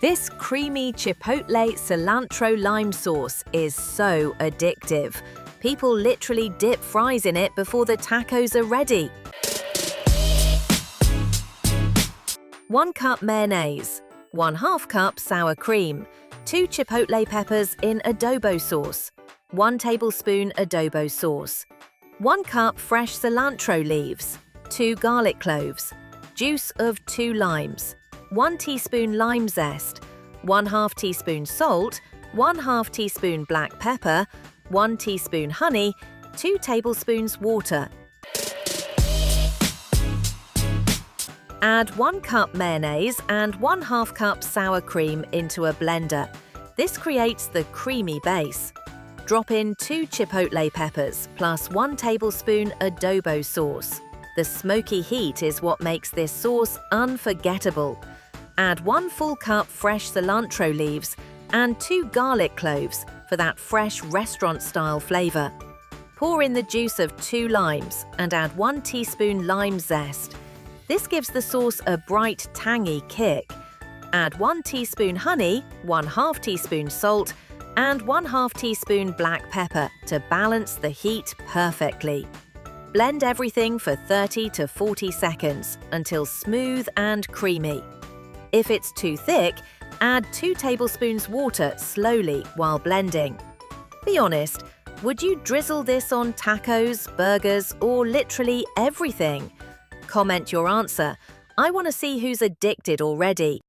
This creamy Chipotle Cilantro Lime Sauce is so addictive. People literally dip fries in it before the tacos are ready. 1 cup mayonnaise, 1/2 cup sour cream, 2 chipotle peppers in adobo sauce, 1 tablespoon adobo sauce, 1 cup fresh cilantro leaves, 2 garlic cloves, juice of 2 limes, 1 teaspoon lime zest, 1/2 teaspoon salt, 1/2 teaspoon black pepper, 1 teaspoon honey, 2 tablespoons water. Add 1 cup mayonnaise and 1/2 cup sour cream into a blender. This creates the creamy base. Drop in 2 chipotle peppers plus 1 tablespoon adobo sauce. The smoky heat is what makes this sauce unforgettable. Add 1 full cup fresh cilantro leaves and 2 garlic cloves for that fresh restaurant-style flavor. Pour in the juice of 2 limes and add 1 teaspoon lime zest. This gives the sauce a bright, tangy kick. Add 1 teaspoon honey, 1/2 teaspoon salt, and 1/2 teaspoon black pepper to balance the heat perfectly. Blend everything for 30 to 40 seconds until smooth and creamy. If it's too thick, add 2 tablespoons water slowly while blending. Be honest, would you drizzle this on tacos, burgers, or literally everything? Comment your answer. I want to see who's addicted already.